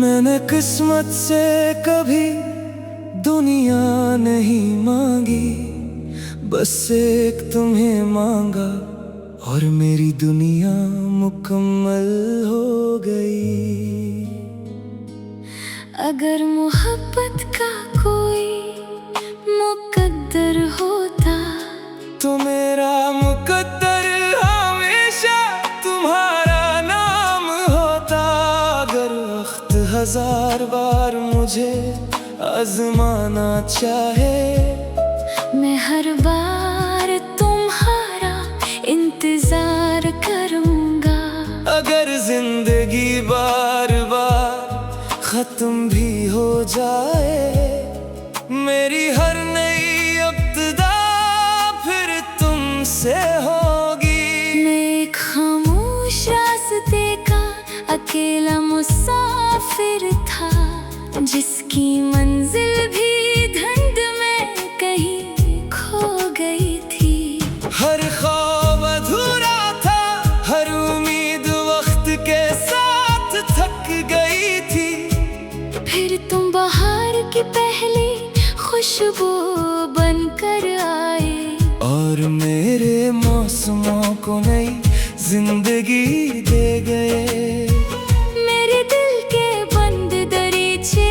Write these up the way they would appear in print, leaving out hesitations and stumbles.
मैंने किस्मत से कभी दुनिया नहीं मांगी, बस एक तुम्हें मांगा और मेरी दुनिया मुकम्मल हो गई। अगर मोहब्बत का कोई मुकद्दर होता तो मेरा मुकद्दर हमेशा तुम्हारा नाम होता। अगर वक्त 1000 बार मुझे आजमाना चाहे, मैं हर बार तुम्हारा इंतजार करूंगा। अगर जिंदगी बार बार खत्म भी हो जाए, मेरी हर नई इब्तिदा फिर तुमसे होगी। मैं एक खामोश रास्ते का अकेला मुसाफिर था, जिसकी मंजिल भी धुंध में कहीं खो गई थी। हर ख्वाब अधूरा था, हर उम्मीद वक्त के साथ थक गई थी। फिर तुम बाहर की पहली खुशबू बनकर आए और मेरे मौसमों को नई जिंदगी दे गए। मेरे दिल के बंद दरीचे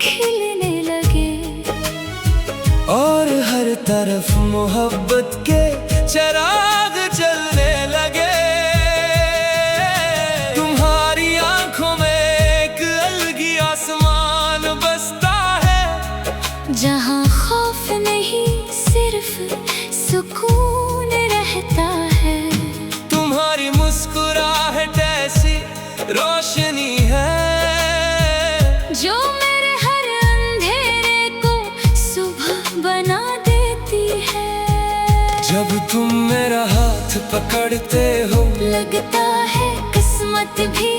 खिलने लगे और हर तरफ मोहब्बत के चिराग जलने लगे। तुम्हारी आंखों में एक अलगी आसमान बसता है, जहाँ खौफ नहीं सिर्फ सुकून रहता है। तुम्हारी मुस्कुराहट ऐसी रोशनी है जो मेरे हर अंधेरे को सुबह बना देती है। जब तुम मेरा हाथ पकड़ते हो, लगता है किस्मत भी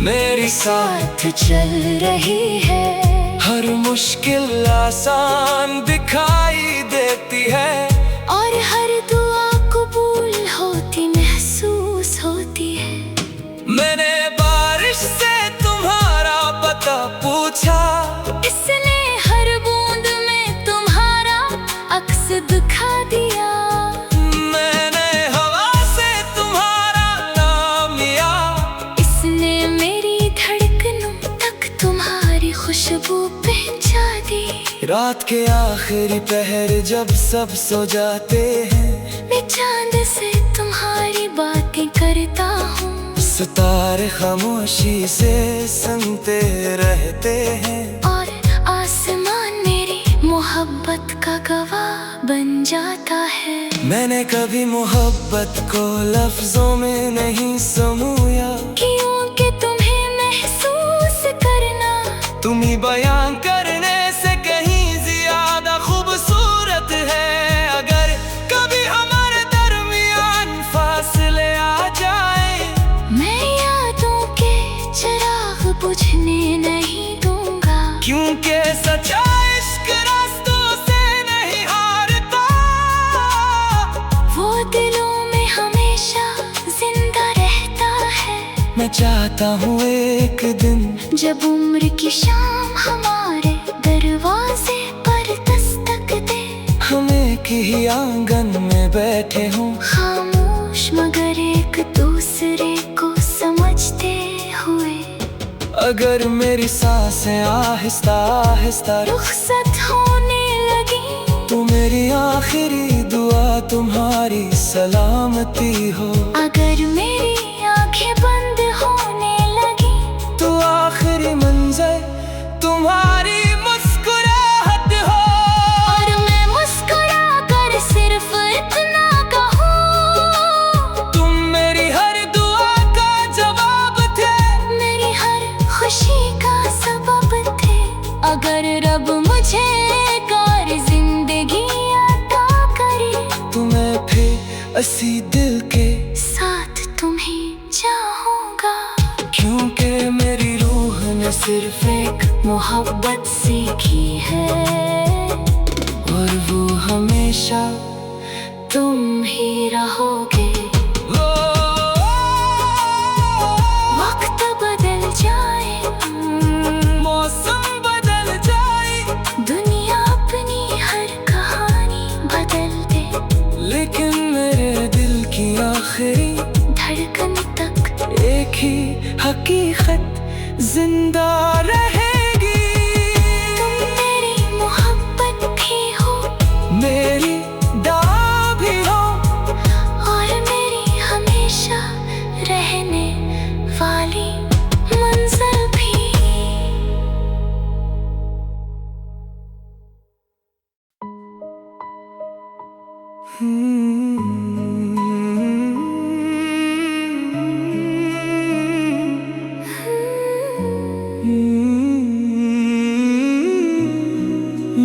मेरे साथ चल रही है। हर मुश्किल आसान दिखाई देती है और हर दुआ कबूल होती महसूस होती है। मैंने बारिश से तुम्हारा पता पूछा, इसने हर बूंद में तुम्हारा अक्स दिखा दिया। मैंने हवा से तुम्हारा नाम लिया, इसने मेरी धड़कनों तक तुम्हारी खुशबू पहुंचा दी। रात के आखिरी पहर जब सब सो जाते हैं, मैं चांद से तुम्हारी बातें करता हूँ। सितारे खामोशी से सुनते रहते हैं और आसमान मेरी मोहब्बत का गवाह बन जाता है। मैंने कभी मोहब्बत को लफ्जों में नहीं समूया, क्योंकि तुम्हें महसूस करना तुम ही बयां करने से कहीं ज्यादा खूबसूरत है। अगर कभी हमारे दरमियान फासले आ जाए, मैं यादों के चिराग बुझने नहीं दूंगा। क्योंकि सच्चा इश्क रास्तों से नहीं हारता, वो दिलों में हमेशा जिंदा रहता है। मैं चाहता हूँ एक दिन जब उम्र की शाम हमारे दरवाजे पर दस्तक दे, हम एक ही आंगन में बैठे हों, खामोश मगर एक दूसरे को समझते हुए। अगर मेरी सांसें आहिस्ता आहिस्ता रुखसत होने लगी, तो मेरी आखिरी दुआ तुम्हारी सलामती हो। अगर मेरी आंखें बंद होने लगी, तो आखिरी मंज़िल तुम्हारी मुस्कुराहट हो। और मैं मुस्कुरा कर सिर्फ इतना कहूँ, तुम मेरी हर दुआ का जवाब थे, मेरी हर खुशी का सबब थे। अगर रब मुझे एक और जिंदगी अता करे, तो मैं फिर इसी दिल के साथ तुम्हें चाहूँगा। क्योंकि मेरी रूह ने सिर्फ एक मोहब्बत सीखी है, और वो हमेशा तुम ही रहोगे। वक्त बदल जाए, मौसम बदल जाए, दुनिया अपनी हर कहानी बदल दे, लेकिन मेरे दिल की आखिरी धड़कन तक एक ही हकीकत जिंदा रहेगी। तुम मेरी मोहब्बत भी हो, मेरी दुआ भी हो, और मेरी हमेशा रहने वाली मंजिल भी।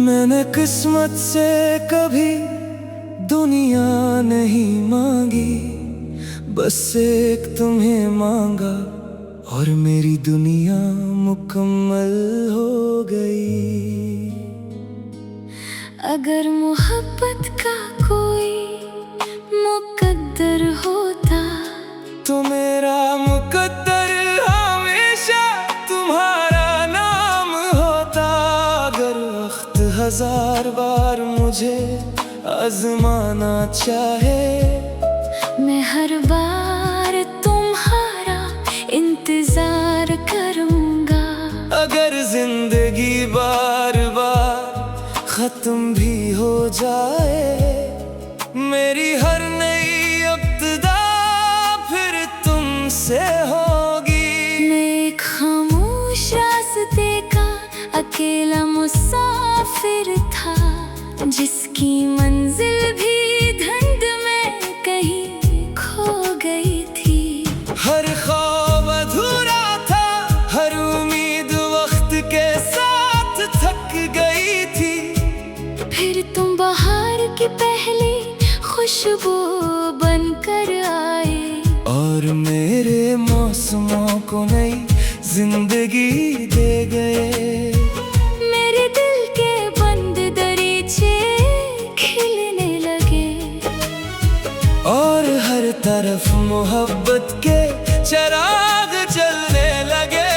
मैंने किस्मत से कभी दुनिया नहीं मांगी, बस एक तुम्हें मांगा और मेरी दुनिया मुकम्मल हो गई। अगर मोहब्बत का कोई मुकद्दर होता, तो मेरा मुकद्दर हमेशा तुम्हारा नाम होता। अगर वक्त 1000 बार मुझे आजमाना चाहे, मैं हर बार तुम्हारा इंतजार करूंगा। अगर जिंदगी बार बार खत्म भी हो जाए, मेरी हर नई इब्तिदा फिर तुमसे होगी। मैं एक खामोश रास्ते का अकेला मुसाफिर था, जिसकी मंजिल भी धुंध में कहीं खो गई थी। हर ख्वाब अधूरा था, हर उम्मीद वक्त के साथ थक गई थी। फिर तुम बाहर की पहली खुशबू बनकर आए, और मेरे मौसमों को नई जिंदगी दे गए। मेरे दिल के बंद दरीचे खिलने लगे, और हर तरफ मोहब्बत के चिराग जलने लगे।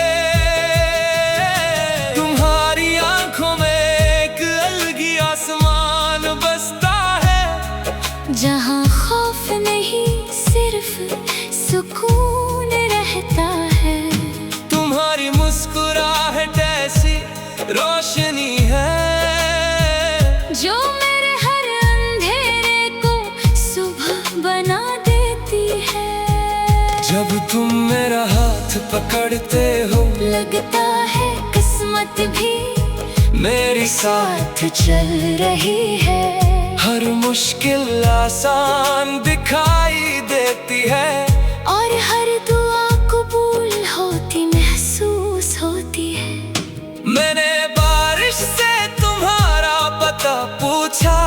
तुम्हारी आंखों में एक अलगी आसमान बसता है, जहाँ खौफ नहीं सिर्फ सुकून रहता है। तुम्हारी मुस्कुराहट ऐसी रोशनी है, जो मेरे हर अंधेरे को सुबह बना देती है। जब तुम मेरा हाथ पकड़ते हो, लगता है किस्मत भी मेरे साथ चल रही है। हर मुश्किल आसान दिखाई देती है, और हर दुआ कबूल होती महसूस होती है। मैंने बारिश से तुम्हारा पता पूछा,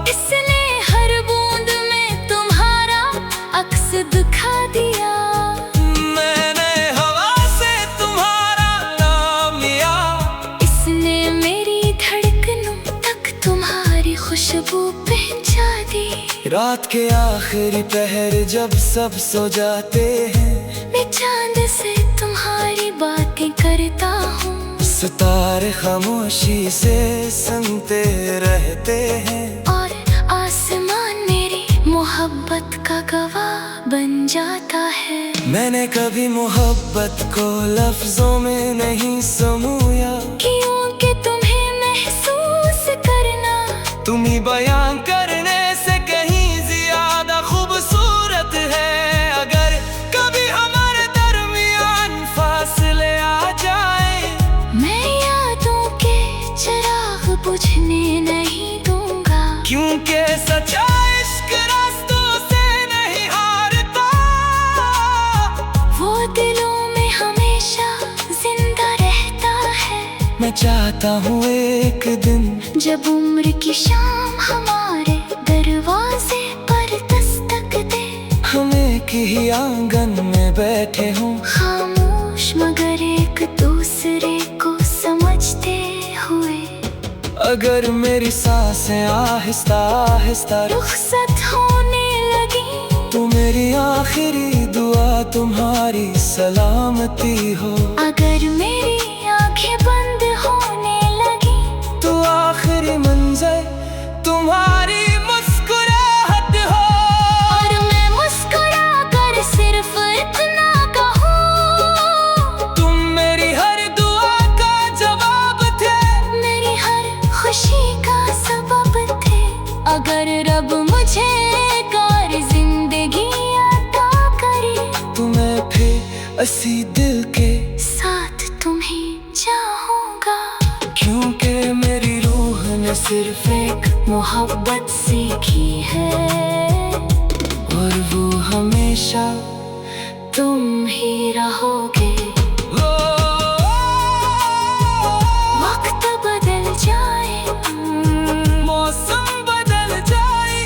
इसने हर बूंद में तुम्हारा अक्स दिखा दिया। मैंने हवा से तुम्हारा नाम लिया, इसने मेरी धड़कनों तक तुम्हारी खुशबू पहुंचा दी। रात के आखिरी पहर जब सब सो जाते हैं, मैं चांद से तुम्हारी बातें करता हूँ। सितारे खामोशी से सुनते रहते हैं, और आसमान मेरी मोहब्बत का गवाह बन जाता है। मैंने कभी मोहब्बत को लफ्जों में नहीं समूया, क्योंकि तुम्हें महसूस करना तुम ही बयां करने से कहीं ज्यादा खूबसूरत है। अगर कभी हमारे दरमियान फासले आ जाए, मैं यादों के चिराग बुझने नहीं दूंगा। क्योंकि सच्चा इश्क रास्तों से नहीं हारता, वो दिलों में हमेशा जिंदा रहता है। मैं चाहता हूँ एक दिन जब उम्र की शाम हमारे दरवाजे पर दस्तक दे, हम एक ही आंगन में बैठे हों, खामोश मगर एक दूसरे को समझ अगर मेरी सांसें आहिस्ता आहिस्ता रुखसत होने लगी, तो मेरी आखिरी दुआ तुम्हारी सलामती हो। अगर मेरी आंखें बंद होने लगी, तो आखिरी मंज़र तुम्हारी मुस्कुराहट हो। और मैं मुस्कुरा कर सिर्फ इतना कहूँ, तुम मेरी हर दुआ का जवाब थे, मेरी हर खुशी का सबब थे। अगर रब मुझे एक और जिंदगी अता करे, तो मैं फिर इसी दिल के साथ तुम्हें चाहूँगा। क्योंकि मेरी रूह ने सिर्फ एक मोहब्बत सीखी है, और वो हमेशा तुम ही रहोगे। वक्त बदल जाए, मौसम बदल जाए,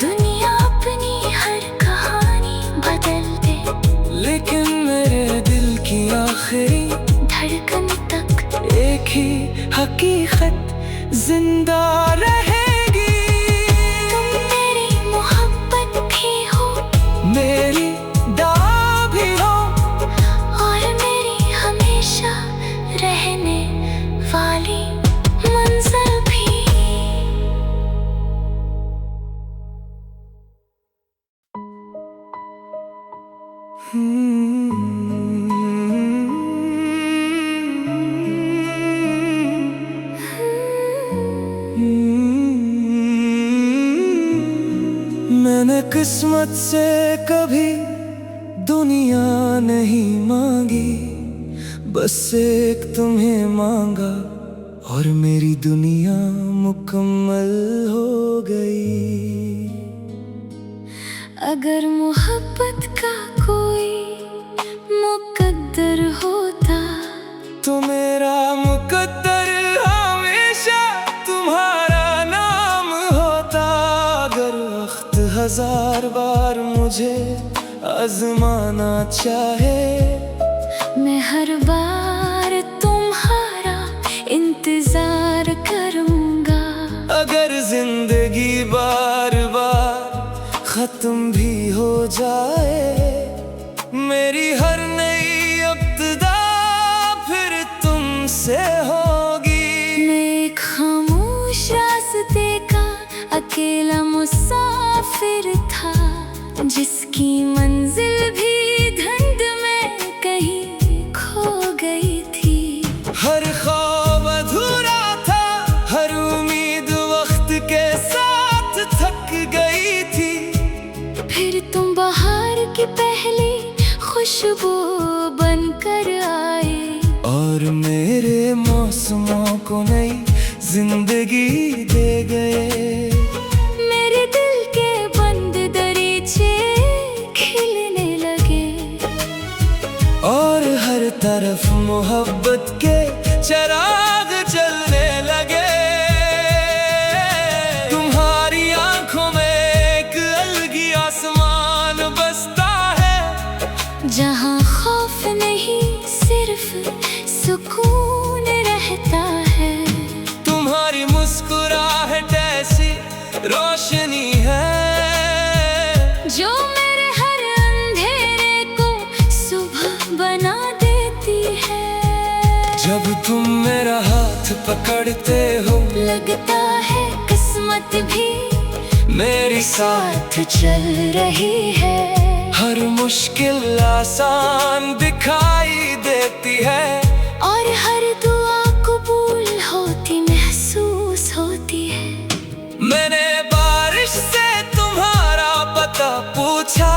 दुनिया अपनी हर कहानी बदल दे, लेकिन मेरे दिल की आखिरी धड़कन तक एक ही हकीकत जिंदा रहेगी। तुम मेरी मोहब्बत भी हो, मेरी दुआ भी हो, और मेरी हमेशा रहने वाली मंजिल भी। मैंने किस्मत से कभी दुनिया नहीं मांगी, बस एक तुम्हें मांगा और मेरी दुनिया मुकम्मल हो गई। अगर मोहब्बत का कोई मुकद्दर होता, तो मेरा मुकद्दर हमेशा तुम्हारा नाम होता। अगर वक्त 1000 बार मुझे आजमाना चाहे, मैं हर बार तुम्हारा इंतजार करूंगा। अगर जिंदगी बार बार खत्म भी हो जाए, मेरी हर नई इब्तिदा फिर तुमसे होगी। मैं एक खामोश रास्ते का अकेला मुसाफिर था, जिसकी मंजिल भी धुंध में कहीं खो गई थी। हर ख्वाब अधूरा था, हर उम्मीद वक्त के साथ थक गई थी। फिर तुम बाहर की पहली खुशबू बनकर आए, और मेरे मौसमों को नई जिंदगी दे गए। मेरे दिल के बंद दरीचे खिलने लगे, और हर तरफ मोहब्बत के चिराग जलने लगे। तुम्हारी आंखों में एक अलगी आसमान बसता है, जहाँ खौफ नहीं सिर्फ सुकून रहता है। तुम्हारी मुस्कुराहट ऐसी रोशनी है, जो मेरे हर अंधेरे को सुबह बना देती है। जब तुम मेरा हाथ पकड़ते हो, लगता है किस्मत भी मेरे साथ चल रही है। हर मुश्किल आसान दिखाई देती है, और हर दुआ कबूल होती महसूस होती है। मैंने बारिश से तुम्हारा पता पूछा,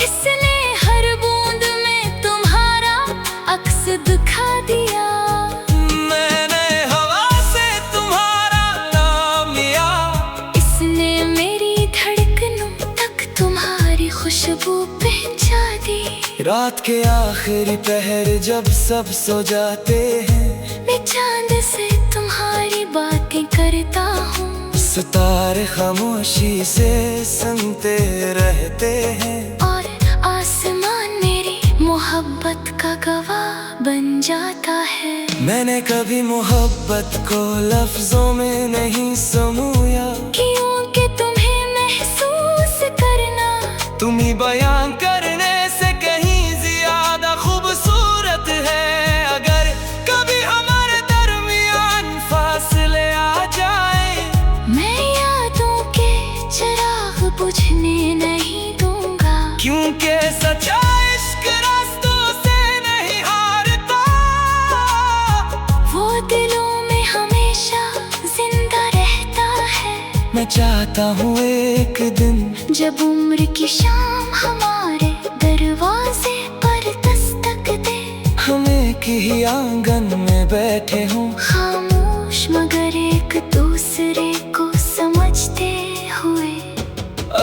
इसने हर बूंद में तुम्हारा अक्स दिखा दिया। मैंने हवा से तुम्हारा नाम लिया, इसने मेरी धड़कनों तक तुम्हारी खुशबू पहुंचा दी। रात के आखिरी पहर जब सब सो जाते हैं, मैं चांद से तुम्हारी बातें करता हूँ। सितारे खामोशी से सुनते रहते हैं, और आसमान मेरी मोहब्बत का गवाह बन जाता है। मैंने कभी मोहब्बत को लफ्जों में नहीं समूया, क्योंकि तुम्हें महसूस करना तुम ही बयां करने से कहीं ज्यादा खूबसूरत है। अगर कभी हमारे दरमियान फासले आ जाए, मैं यादों के चिराग बुझने नहीं दूंगा, क्योंकि सच्चा इश्क रास्तों से नहीं हारता, वो दिलों में हमेशा जिंदा रहता है। मैं चाहता हूँ एक दिन जब उम्र की शाम हमारे दरवाजे पर दस्तक दे, हम एक ही आंगन में बैठे हों, खामोश मगर एक दूसरे को समझते हुए।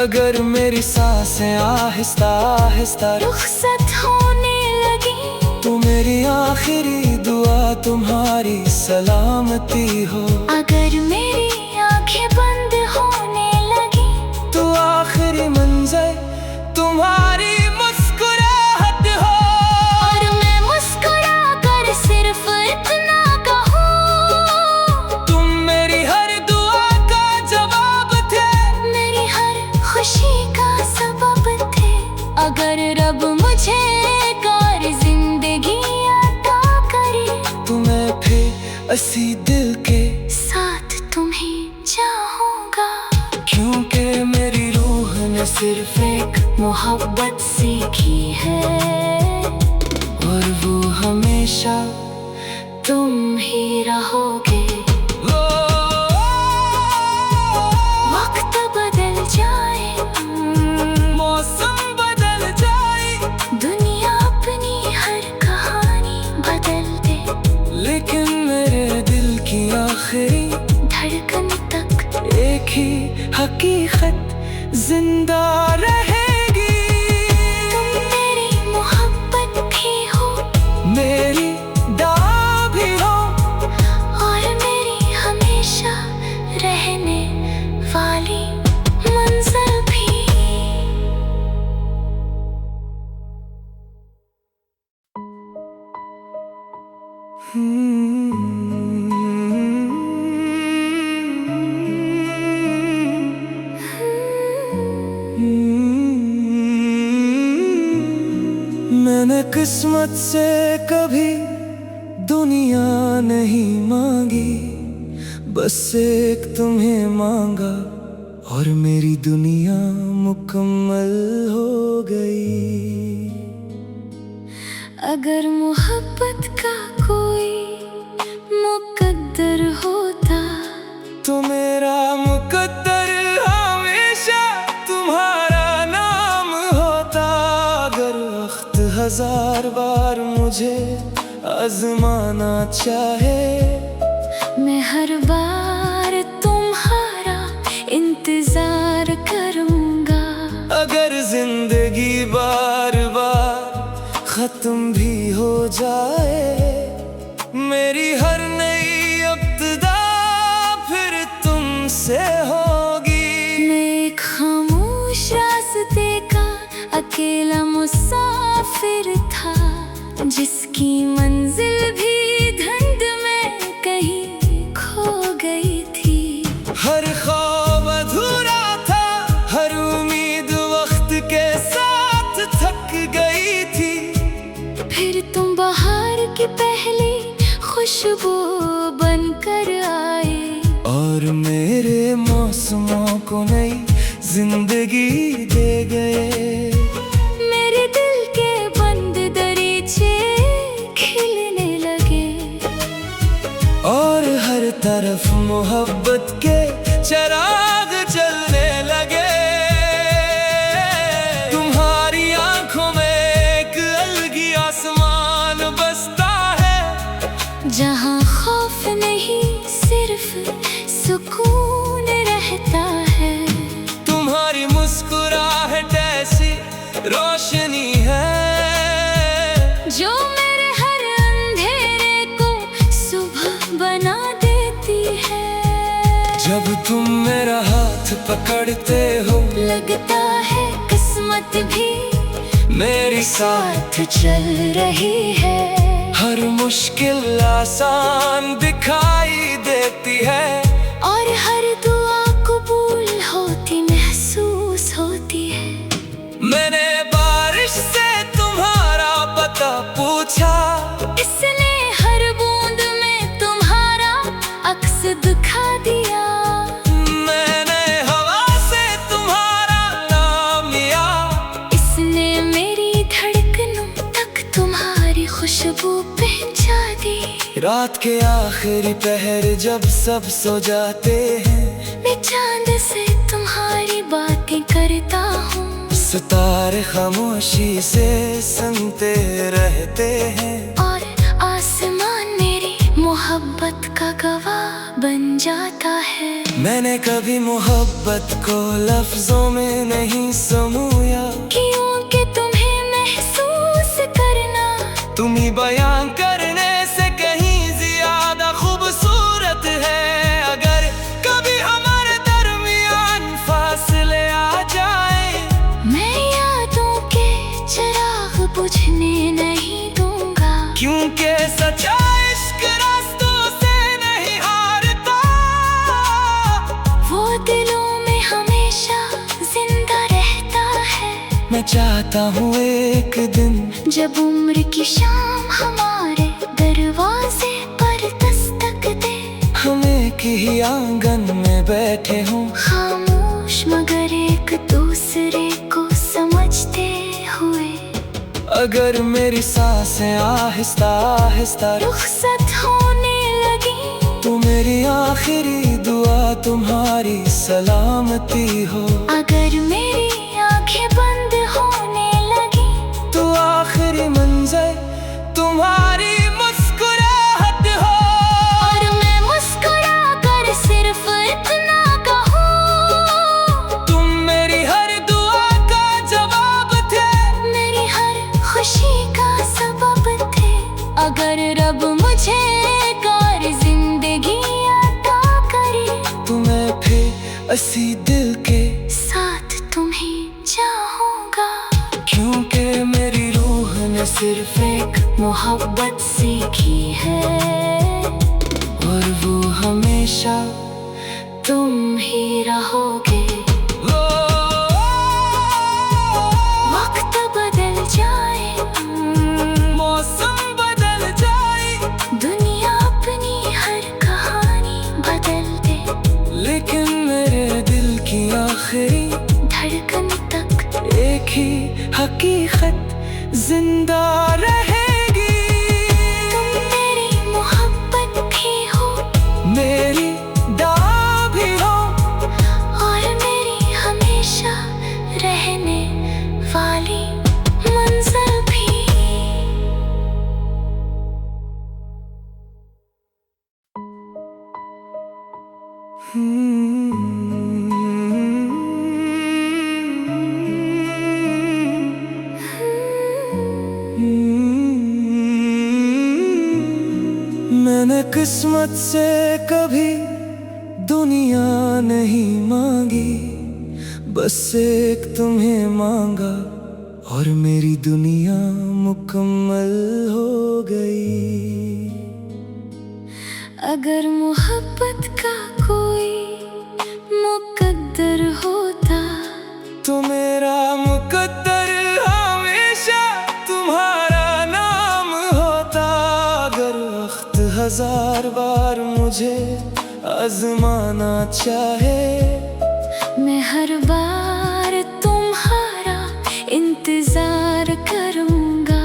अगर मेरी सांसें आहिस्ता आहिस्ता रुखसत होने लगी, तो मेरी आखिरी दुआ तुम्हारी सलामती हो। अगर मेरी आंखें बंद होने लगी, तो आखिरी मंज़र तुम्हारी मुस्कुराहट हो। और मैं मुस्कुरा कर सिर्फ इतना कहूँ, तुम मेरी हर दुआ का जवाब थे, मेरी हर खुशी का सबब थे। अगर रब मुझे एक और जिंदगी अता करे, तो मैं फिर इसी दिल के साथ तुम्हें चाहूँगा, क्योंकि मेरी रूह ने सिर्फ एक मोहब्बत सीखी है, और वो हमेशा तुम ही रहोगे। वक्त बदल जाए, मौसम बदल जाए, दुनिया अपनी हर कहानी बदल दे, लेकिन मेरे दिल की आखिरी धड़कन तक एक ही हकीकत जिंदा रहेगी। तुम मेरी मोहब्बत भी हो, मेरी दुआ भी हो, और मेरी हमेशा रहने वाली मंजिल भी। मैंने किस्मत से कभी दुनिया नहीं मांगी, बस एक तुम्हें मांगा, और मेरी दुनिया मुकम्मल हो गई। अगर मोहब्बत का कोई मुकद्दर होता, तो मेरा मुकद्दर हमेशा तुम्हारा नाम होता। अगर वक्त 1000 बार मुझे आजमाना चाहे, मैं हर बार तुम्हारा इंतजार करूंगा। अगर जिंदगी बार बार खत्म भी हो जाए, मेरी हर नई इब्तिदा फिर तुमसे होगी। मैं एक खामोश रास्ते का अकेला मुसाफिर था, जिसकी मंजिल भी धुंध में कहीं खो गई थी। हर ख्वाब अधूरा था, हर उम्मीद वक्त के साथ थक गई थी। फिर तुम बाहर की पहली खुशबू बनकर आए, और मेरे मौसमों को नई जिंदगी दे गए। मेरे दिल के बंद दरीचे खिलने लगे, और हर तरफ मोहब्बत के चिराग जलने लगे। तुम्हारी आंखों में एक अलगी आसमान बसता है, जहाँ खौफ नहीं सिर्फ सुकून रहता है। तुम्हारी मुस्कुराहट ऐसी रोशनी है, जो मेरे हर अंधेरे को सुबह बना देती है। जब तुम मेरा हाथ पकड़ते हो, लगता है किस्मत भी मेरे साथ चल रही है। हर मुश्किल आसान दिखाई देती है, और हर दुआ कबूल होती महसूस होती है। मैंने बारिश से तुम्हारा पता पूछा, इसने हर बूंद में तुम्हारा अक्स दिखा दिया। मैंने हवा से तुम्हारा नाम लिया, इसने मेरी धड़कनों तक तुम्हारी खुशबू पहुंचा दी। रात के आखिरी पहर जब सब सो जाते हैं, मैं चांद से तुम्हारी बातें करता हूँ। सितारे खामोशी से सुनते रहते हैं, और आसमान मेरी मोहब्बत का गवाह बन जाता है। मैंने कभी मोहब्बत को लफ्जों में नहीं समूया, क्योंकि तुम्हें महसूस करना तुम ही बयां करने से कहीं ज्यादा खूबसूरत है। अगर कभी हमारे दरमियान फासले आ जाए, मैं यादों के चिराग बुझने नहीं दूंगा, क्योंकि सच्चा इश्क रास्तों से नहीं हारता, वो दिलों में हमेशा जिंदा रहता है। मैं चाहता हूँ एक दिन जब उम्र की शाम हमारे दरवाजे पर दस्तक दे, हम एक ही आंगन में बैठे हों, खामोश मगर एक दूसरे को समझते हुए। अगर मेरी सांसें आहिस्ता आहिस्ता रुखसत होने लगी, तो मेरी आखिरी दुआ तुम्हारी सलामती हो। अगर मेरी आंखें बंद होने लगी, तो आखिरी मंज़र तुम्हारी मुस्कुराहट हो। और मैं मुस्कुरा कर सिर्फ इतना कहूँ, तुम मेरी हर दुआ का जवाब थे, मेरी हर खुशी का सबब थे। अगर रब मुझे एक और जिंदगी अता करे, तो मैं फिर इसी दिल के साथ तुम्हें चाहूँगा। क्योंकि मेरी रूह ने सिर्फ एक मोहब्बत सीखी है, और वो हमेशा तुम ही रहोगे। वक्त बदल जाए, मौसम बदल जाए, दुनिया अपनी हर कहानी बदल दे, लेकिन मेरे दिल की आखिरी धड़कन तक एक ही हकीकत जिंदा रहेगी। तुम मेरी मोहब्बत भी हो, मेरी दुआ भी हो, और मेरी हमेशा रहने वाली मंजिल भी। मैंने किस्मत से कभी दुनिया नहीं मांगी, बस एक तुम्हें मांगा, और मेरी दुनिया मुकम्मल हो गई। अगर मोहब्बत का कोई मुकद्दर होता, तो मेरा मुकद्दर हमेशा तुम्हारा नाम होता। अगर वक्त 1000 बार मुझे आजमाना चाहे, मैं हर बार तुम्हारा इंतजार करूंगा।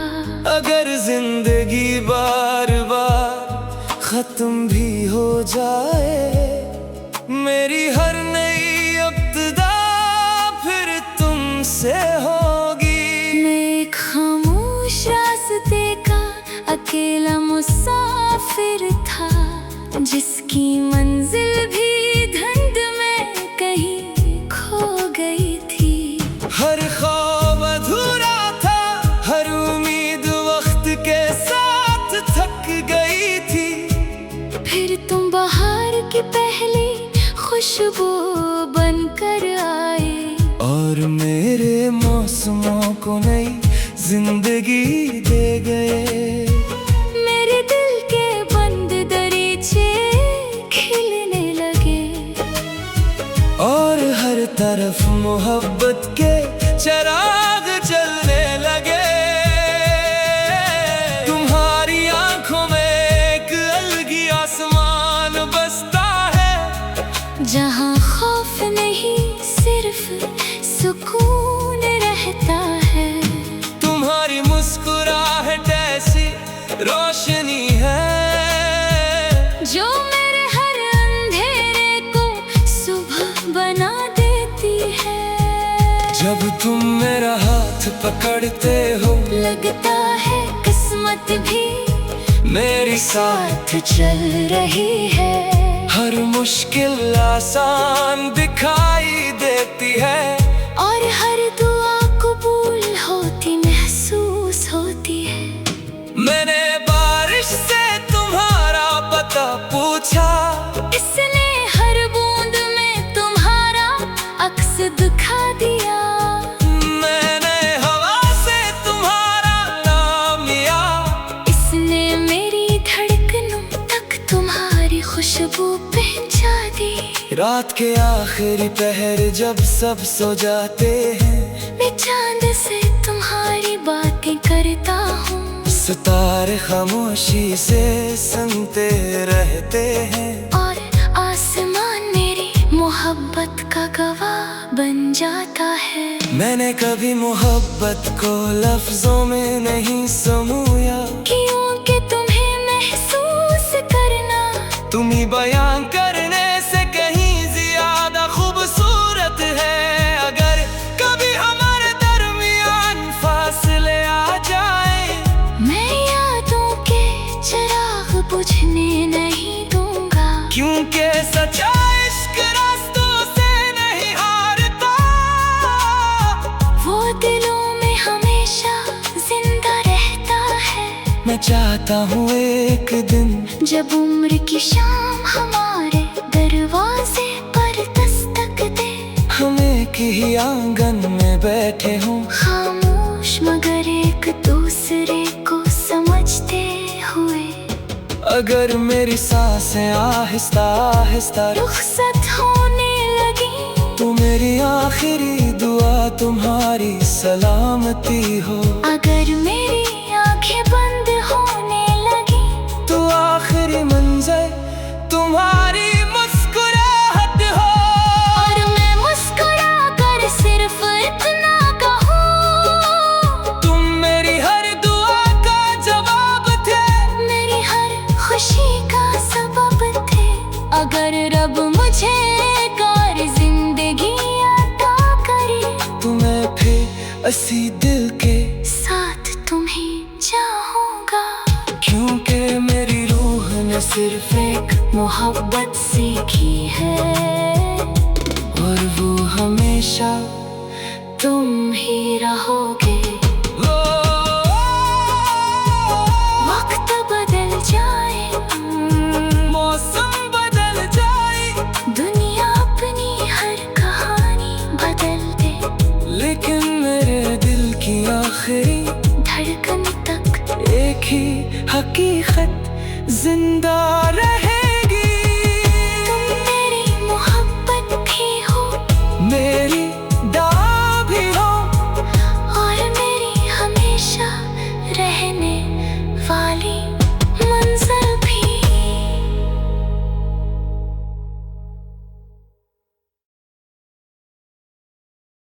अगर जिंदगी बार बार खत्म भी हो जाए, मेरी हर नई इब्तिदा फिर तुमसे होगी। मैं एक खामोश रास्ते का अकेला मुसाफिर था, जिसकी मंजिल भी धुंध में कहीं खो गई थी। हर ख्वाब अधूरा था, हर उम्मीद वक्त के साथ थक गई थी। फिर तुम बाहर की पहली खुशबू बनकर आए, और मेरे मौसमों को नई जिंदगी दे गए। मोहब्बत के चिराग जलने लगे। तुम्हारी आंखों में एक अलगी आसमान बसता है, जहाँ खौफ नहीं सिर्फ सुकून रहता है। तुम्हारी मुस्कुराहट ऐसी रोशनी है जो मेरे हर अंधेरे को सुबह बना देती है। जब तुम मेरा हाथ पकड़ते हो, लगता है किस्मत भी मेरे साथ चल रही है। हर मुश्किल आसान दिखाई देती है, और हर दुआ कबूल होती महसूस होती है। मैंने बारिश से तुम्हारा पता पूछा, इसने हर बूंद में तुम्हारा अक्स दिखा दिया। मैंने हवा से तुम्हारा नाम लिया, इसने मेरी धड़कनों तक तुम्हारी खुशबू पहुंचा दी। रात के आखिरी पहर जब सब सो जाते हैं, मैं चांद से तुम्हारी बातें करता हूँ। सितारे खामोशी से सुनते रहते हैं, और आसमान मेरी मोहब्बत का गवाह बन जाता है। मैंने कभी मोहब्बत को लफ्जों में नहीं समूया, क्योंकि तुम्हें महसूस करना तुम ही बयां करने से कहीं ज्यादा खूबसूरत है। अगर कभी हमारे दरमियान फासले आ जाए, मैं यादों के चिराग बुझने नहीं दूंगा। क्योंकि सच्चा इश्क रास्तों से नहीं हारता, वो दिलों में हमेशा जिंदा रहता है। मैं चाहता हूँ एक दिन जब उम्र की शाम हमारे दरवाजे पर दस्तक दे, हम एक ही आंगन में बैठे हों, खामोश मगर एक दूसरे को समझते हुए। अगर मेरी सांसें आहिस्ता आहिस्ता रुखसत होने लगी, तो मेरी आखिरी दुआ तुम्हारी सलामती हो। अगर मेरी आंखें बंद होने लगी, तो आखिरी मंज़िल तुम्हारी मुस्कुराहट हो। और मैं मुस्कुरा कर सिर्फ इतना कहूँ, तुम मेरी हर दुआ का जवाब थे, मेरी हर खुशी का सबब थे। अगर रब मुझे एक और जिंदगी अता करे, तुम्हें फिर असी दिल के साथ तुम्हें चाहूँगा। क्योंकि मेरी रूह ने सिर्फ एक मोहब्बत सीखी है, और वो हमेशा तुम ही रहो।